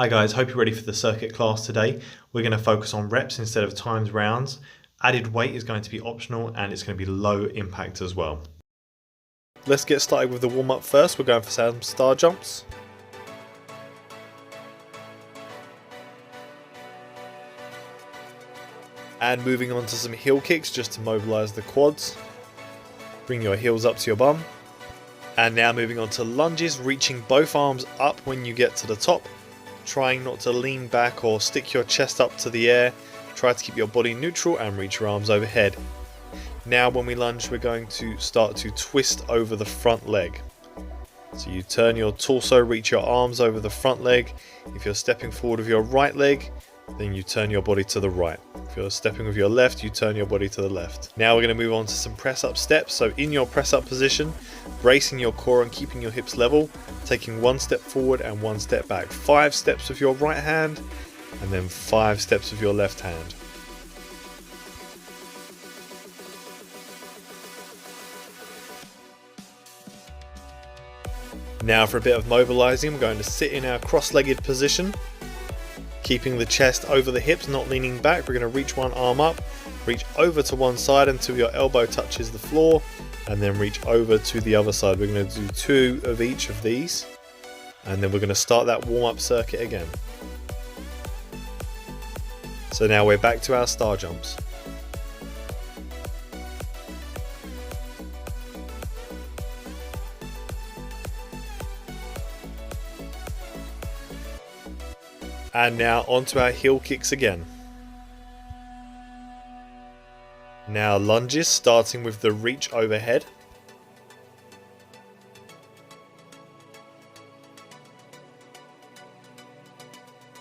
Hi guys, hope you're ready for the circuit class today. We're going to focus on reps instead of times rounds. Added weight is going to be optional and it's going to be low impact as well. Let's get started with the warm up first. We're going for some star jumps. And moving on to some heel kicks just to mobilize the quads. Bring your heels up to your bum. And now moving on to lunges, reaching both arms up when you get to the top. Trying not to lean back or stick your chest up to the air. Try to keep your body neutral and reach your arms overhead. Now when we lunge, we're going to start to twist over the front leg. So you turn your torso, reach your arms over the front leg. If you're stepping forward with your right leg, then you turn your body to the right. If you're stepping with your left, you turn your body to the left. Now we're going to move on to some press up steps. So in your press up position, bracing your core and keeping your hips level, taking one step forward and one step back. 5 steps with your right hand and then 5 steps with your left hand. Now for a bit of mobilizing, we're going to sit in our cross-legged position. Keeping the chest over the hips, not leaning back. We're going to reach one arm up, reach over to one side until your elbow touches the floor, and then reach over to the other side. We're going to do 2 of each of these, and then we're going to start that warm-up circuit again. So now we're back to our star jumps. And now onto our heel kicks again. Now lunges, starting with the reach overhead.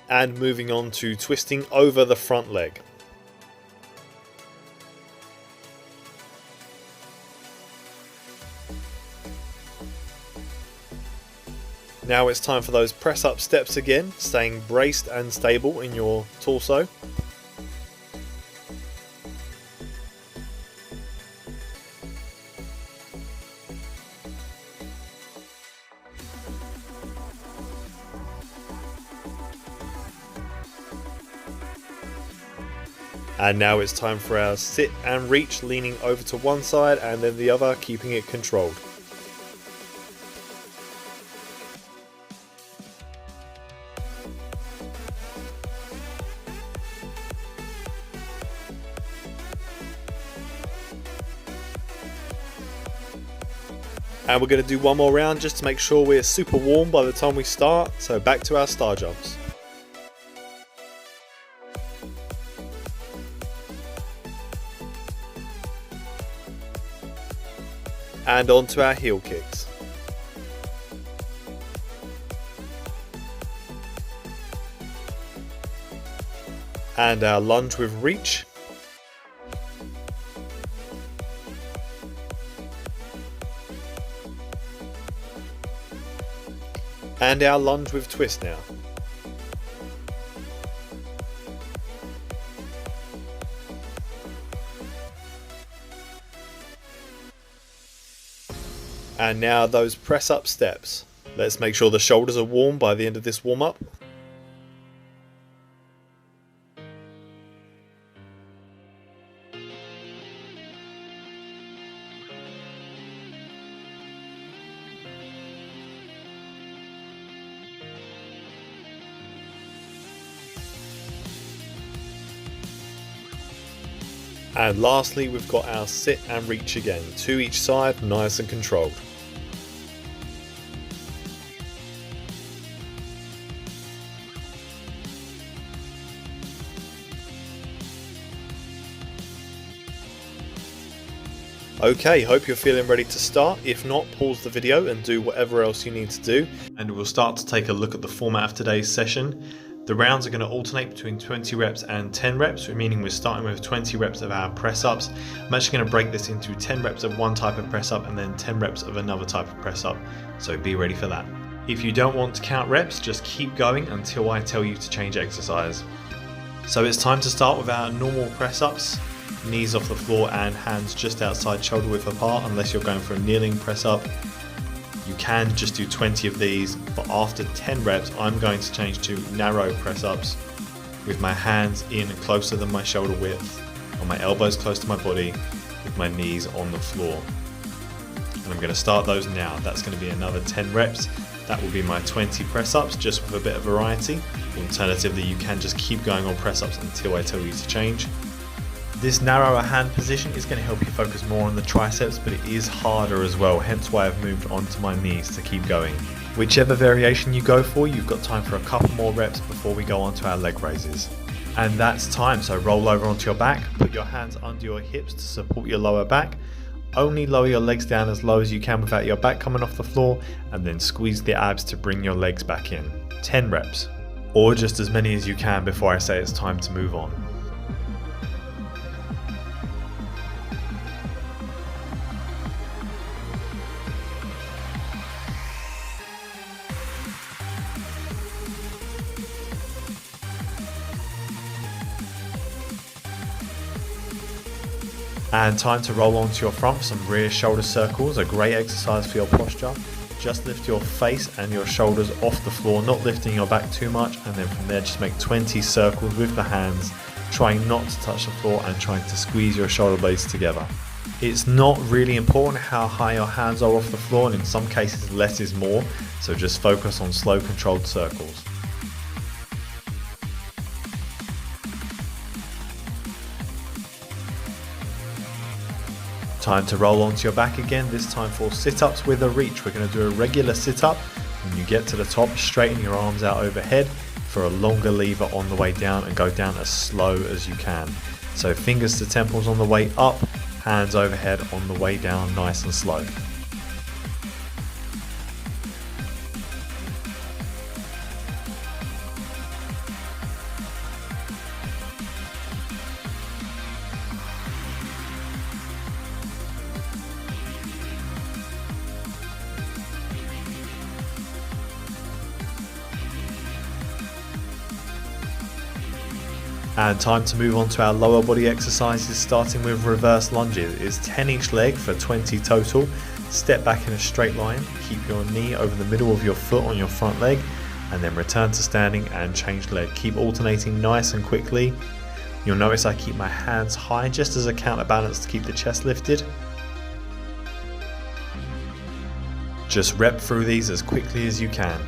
And moving on to twisting over the front leg. Now it's time for those press up steps again, staying braced and stable in your torso. And now it's time for our sit and reach, leaning over to one side and then the other, keeping it controlled. And we're going to do one more round just to make sure we're super warm by the time we start. So back to our star jumps. And on to our heel kicks. And our lunge with reach. And our lunge with twist now. And now those press up steps. Let's make sure the shoulders are warm by the end of this warm up. And lastly, we've got our sit and reach again, 2 each side, nice and controlled. Okay, hope you're feeling ready to start. If not, pause the video and do whatever else you need to do. And we'll start to take a look at the format of today's session. The rounds are going to alternate between 20 reps and 10 reps, meaning we're starting with 20 reps of our press ups. I'm actually going to break this into 10 reps of one type of press up and then 10 reps of another type of press up. So be ready for that. If you don't want to count reps, just keep going until I tell you to change exercise. So it's time to start with our normal press ups. Knees off the floor and hands just outside shoulder width apart, unless you're going for a kneeling press up. You can just do 20 of these, but after 10 reps, I'm going to change to narrow press ups with my hands in closer than my shoulder width, on my elbows close to my body, with my knees on the floor. And I'm going to start those now. That's going to be another 10 reps. That will be my 20 press ups, just with a bit of variety. Alternatively, you can just keep going on press ups until I tell you to change. This narrower hand position is going to help you focus more on the triceps, but it is harder as well, hence why I've moved on to my knees to keep going. Whichever variation you go for, you've got time for a couple more reps before we go on to our leg raises. And that's time, so roll over onto your back, put your hands under your hips to support your lower back. Only lower your legs down as low as you can without your back coming off the floor, and then squeeze the abs to bring your legs back in. 10 reps, or just as many as you can before I say it's time to move on. And time to roll onto your front for some rear shoulder circles, a great exercise for your posture. Just lift your face and your shoulders off the floor, not lifting your back too much, and then from there just make 20 circles with the hands, trying not to touch the floor and trying to squeeze your shoulder blades together. It's not really important how high your hands are off the floor, and in some cases less is more, so just focus on slow controlled circles. Time to roll onto your back again, this time for sit-ups with a reach. We're going to do a regular sit-up. When you get to the top, straighten your arms out overhead for a longer lever on the way down and go down as slow as you can. So fingers to temples on the way up, hands overhead on the way down, nice and slow. And time to move on to our lower body exercises, starting with reverse lunges. It's 10 each leg for 20 total. Step back in a straight line, keep your knee over the middle of your foot on your front leg, and then return to standing and change leg. Keep alternating nice and quickly. You'll notice I keep my hands high just as a counterbalance to keep the chest lifted. Just rep through these as quickly as you can.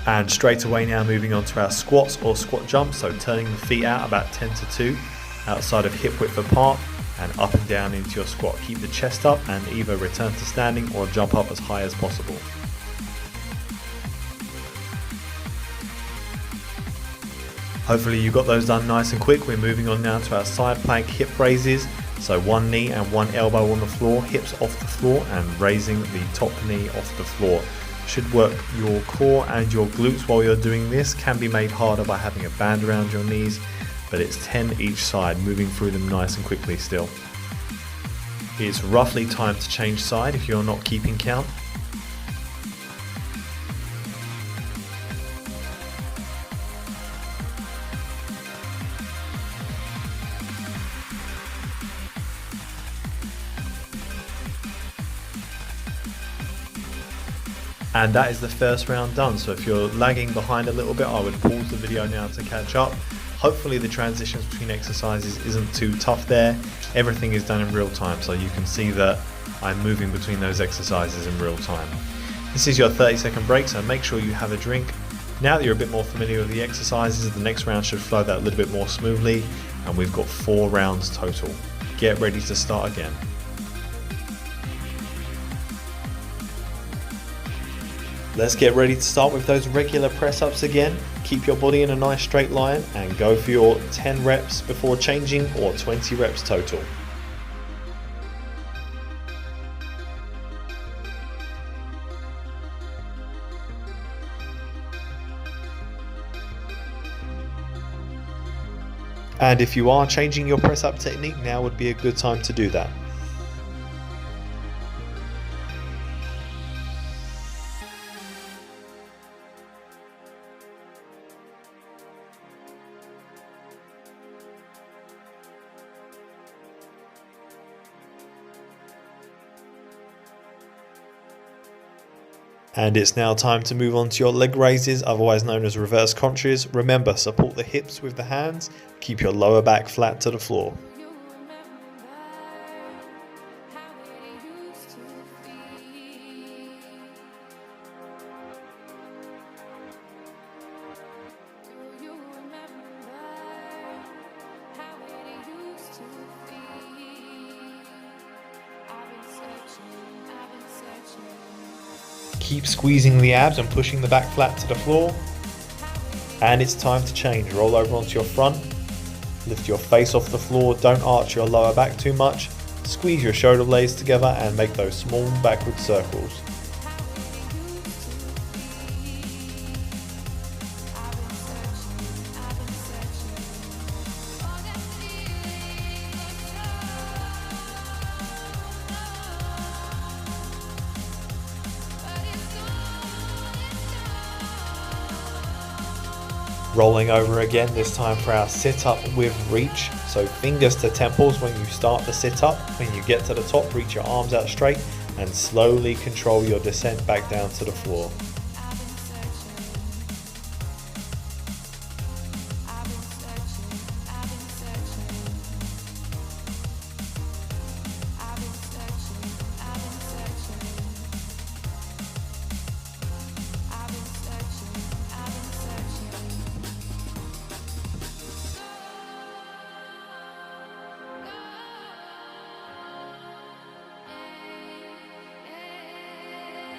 And straight away now moving on to our squats or squat jumps, so turning the feet out about 10 to 2 outside of hip width apart and up and down into your squat. Keep the chest up and either return to standing or jump up as high as possible. Hopefully you got those done nice and quick. We're moving on now to our side plank hip raises. So one knee and one elbow on the floor, hips off the floor, and raising the top knee off the floor. Should work your core and your glutes while you're doing this. Can be made harder by having a band around your knees, but it's 10 each side, moving through them nice and quickly still. It's roughly time to change side if you're not keeping count. And that is the first round done. So if you're lagging behind a little bit, I would pause the video now to catch up. Hopefully the transitions between exercises isn't too tough there. Everything is done in real time, so you can see that I'm moving between those exercises in real time. This is your 30-second break, so make sure you have a drink. Now that you're a bit more familiar with the exercises, the next round should flow that a little bit more smoothly, and we've got 4 rounds total. Get ready to start again. Let's get ready to start with those regular press ups again. Keep your body in a nice straight line and go for your 10 reps before changing, or 20 reps total. And if you are changing your press up technique, now would be a good time to do that. And it's now time to move on to your leg raises, otherwise known as reverse crunches. Remember, support the hips with the hands, keep your lower back flat to the floor. Keep squeezing the abs and pushing the back flat to the floor. And it's time to change. Roll over onto your front. Lift your face off the floor. Don't arch your lower back too much. Squeeze your shoulder blades together and make those small backward circles. Rolling over again, this time for our sit up with reach. So fingers to temples when you start the sit up. When you get to the top, reach your arms out straight and slowly control your descent back down to the floor.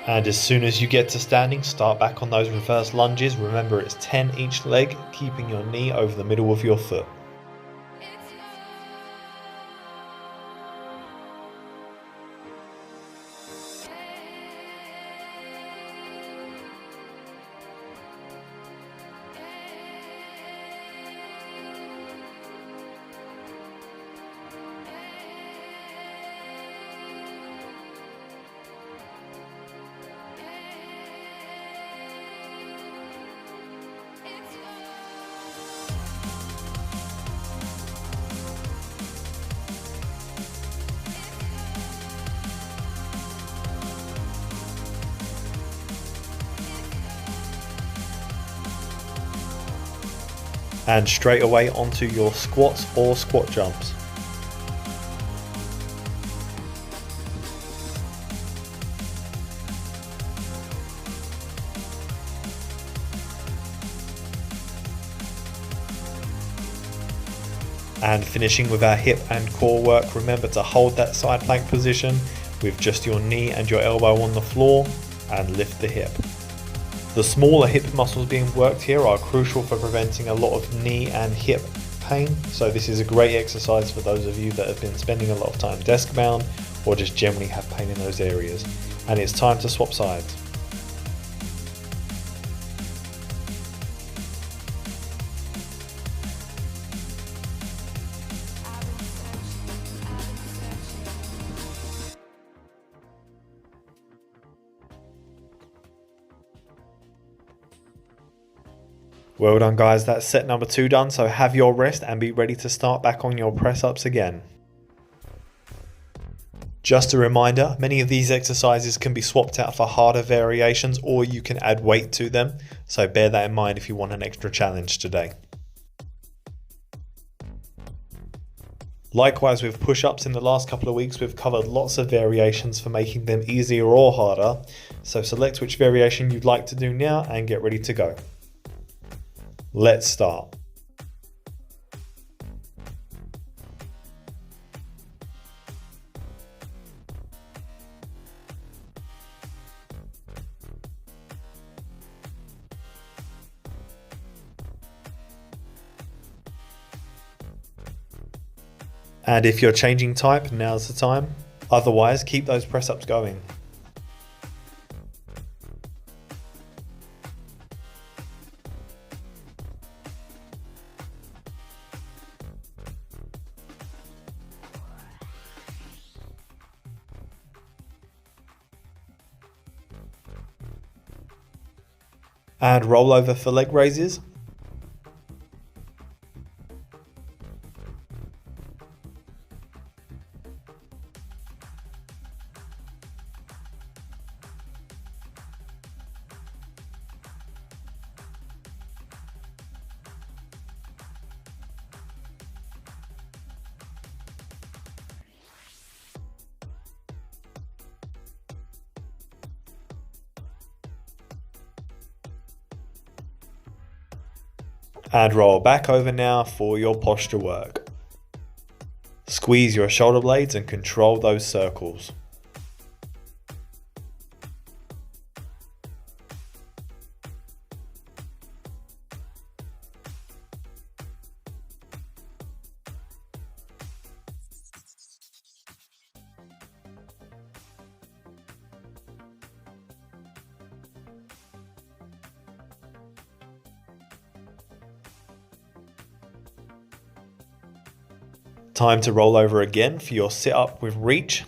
And as soon as you get to standing, start back on those reverse lunges. Remember, it's 10 each leg, keeping your knee over the middle of your foot. And straight away onto your squats or squat jumps. And finishing with our hip and core work, remember to hold that side plank position with just your knee and your elbow on the floor and lift the hip. The smaller hip muscles being worked here are crucial for preventing a lot of knee and hip pain, so this is a great exercise for those of you that have been spending a lot of time desk bound or just generally have pain in those areas. And it's time to swap sides. Well done guys, that's set number 2 done, so have your rest and be ready to start back on your press ups again. Just a reminder, many of these exercises can be swapped out for harder variations or you can add weight to them, so bear that in mind if you want an extra challenge today. Likewise with push-ups, in the last couple of weeks we've covered lots of variations for making them easier or harder, so select which variation you'd like to do now and get ready to go. Let's start. And if you're changing type, now's the time. Otherwise, keep those press ups going. And roll over for leg raises. And roll back over now for your posture work. Squeeze your shoulder blades and control those circles. Time to roll over again for your sit up with reach.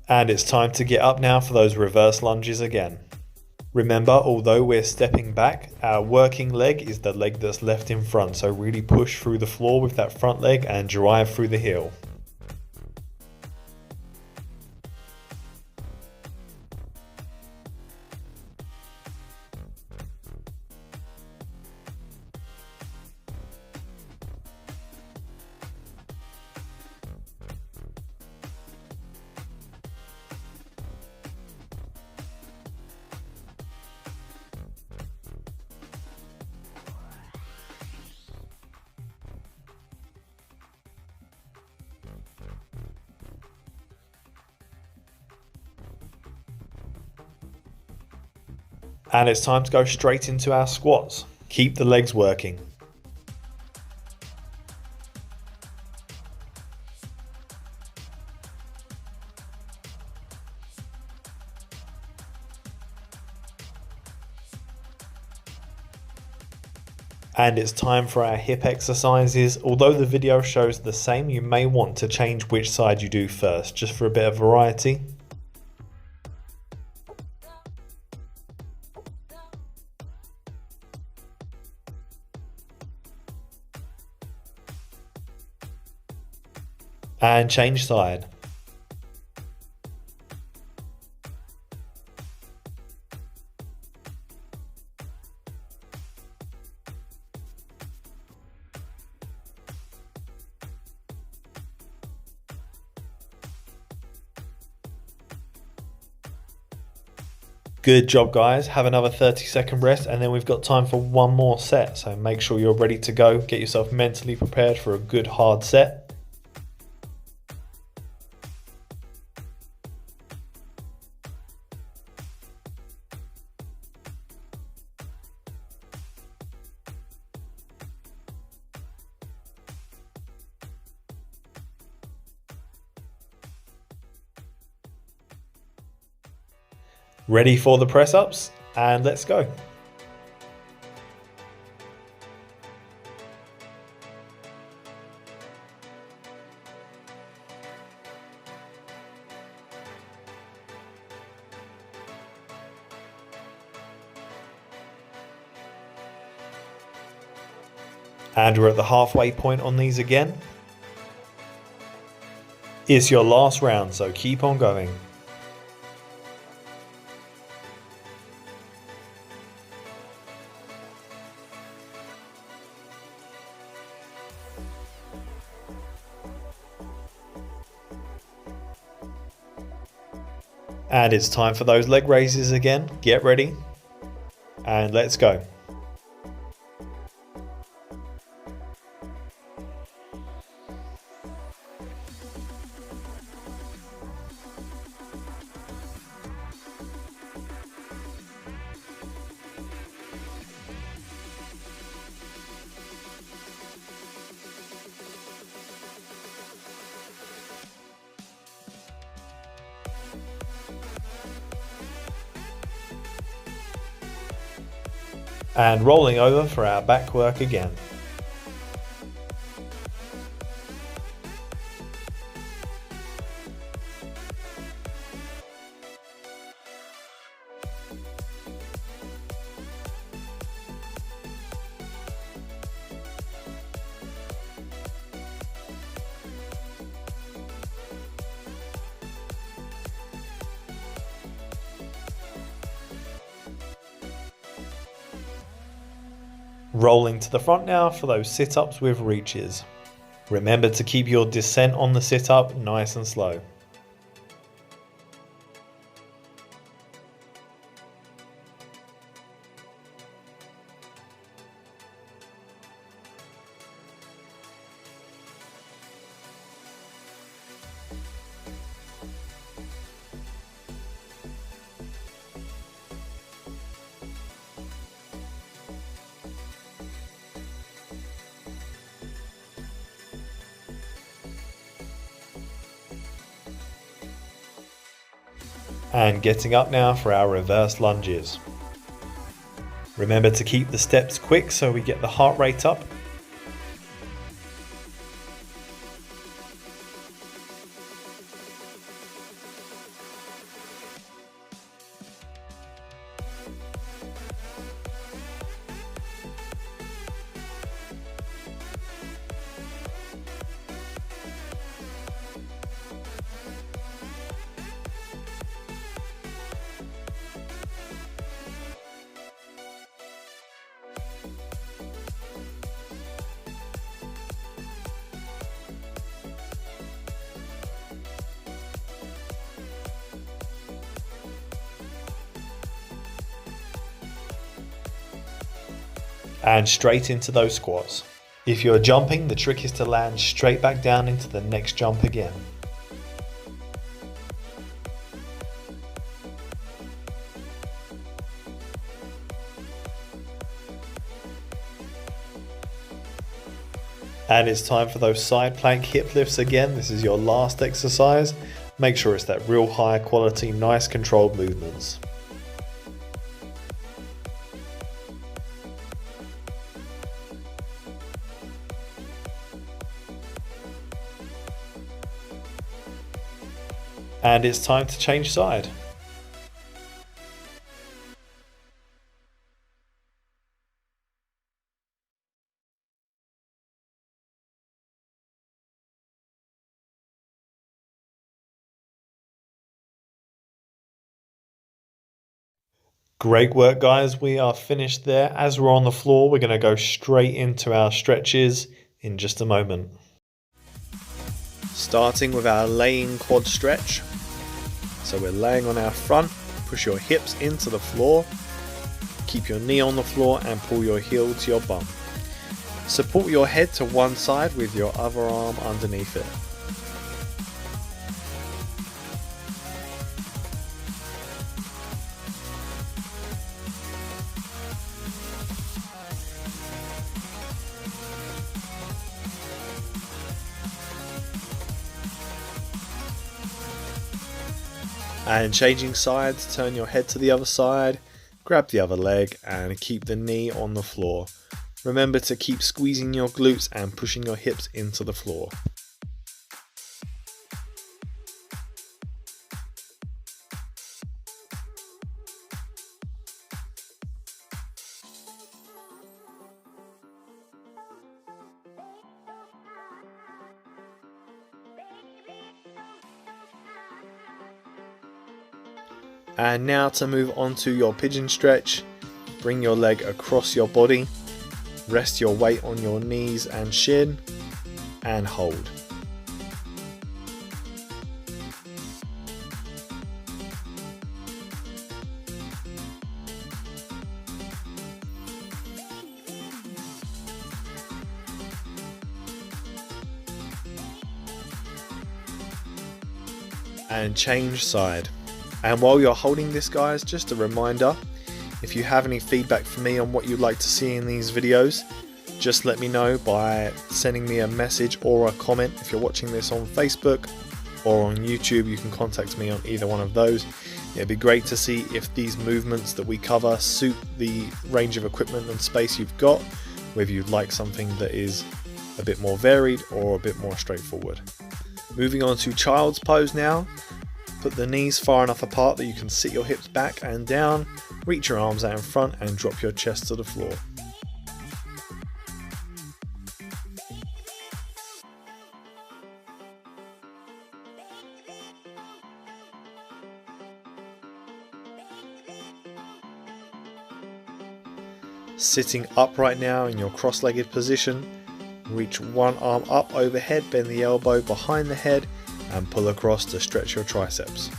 And it's time to get up now for those reverse lunges again. Remember, although we're stepping back, our working leg is the leg that's left in front, so really push through the floor with that front leg and drive through the heel. And it's time to go straight into our squats. Keep the legs working. And it's time for our hip exercises. Although the video shows the same, you may want to change which side you do first, just for a bit of variety. And change side. Good job, guys. Have another 30-second rest and then we've got time for one more set. So make sure you're ready to go. Get yourself mentally prepared for a good hard set. Ready for the press ups, and let's go. And we're at the halfway point on these again. It's your last round, so keep on going. And it's time for those leg raises again. Get ready and let's go. And rolling over for our back work again. Rolling to the front now for those sit-ups with reaches. Remember to keep your descent on the sit-up nice and slow. And getting up now for our reverse lunges. Remember to keep the steps quick so we get the heart rate up. And straight into those squats. If you're jumping, the trick is to land straight back down into the next jump again. And it's time for those side plank hip lifts again. This is your last exercise. Make sure it's that real high quality, nice controlled movements. And it's time to change side. Great work, guys. We are finished there. As we're on the floor, we're going to go straight into our stretches in just a moment. Starting with our laying quad stretch. So we're laying on our front, push your hips into the floor, keep your knee on the floor and pull your heel to your bum. Support your head to one side with your other arm underneath it. And changing sides, turn your head to the other side, grab the other leg and keep the knee on the floor. Remember to keep squeezing your glutes and pushing your hips into the floor. And now to move on to your pigeon stretch, bring your leg across your body, rest your weight on your knees and shin, and hold. And change side. And while you're holding this, guys, just a reminder, if you have any feedback for me on what you'd like to see in these videos, just let me know by sending me a message or a comment. If you're watching this on Facebook or on YouTube, you can contact me on either one of those. It'd be great to see if these movements that we cover suit the range of equipment and space you've got, whether you'd like something that is a bit more varied or a bit more straightforward. Moving on to child's pose now. Put the knees far enough apart that you can sit your hips back and down, reach your arms out in front and drop your chest to the floor. Sitting upright now in your cross-legged position, reach one arm up overhead, bend the elbow behind the head and pull across to stretch your triceps.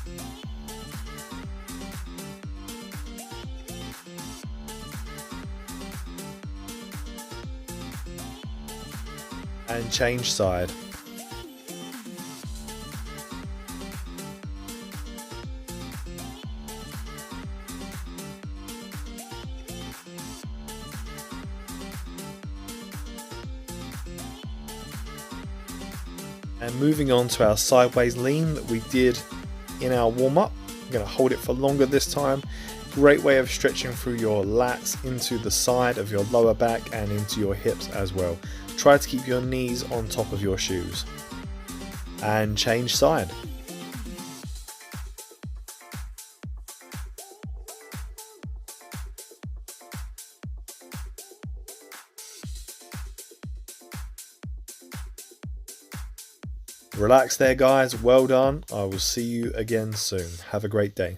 And change side. And moving on to our sideways lean that we did in our warm-up. I'm going to hold it for longer this time. Great way of stretching through your lats into the side of your lower back and into your hips as well. Try to keep your knees on top of your shoes. And change side. Relax there guys, well done. I will see you again soon. Have a great day.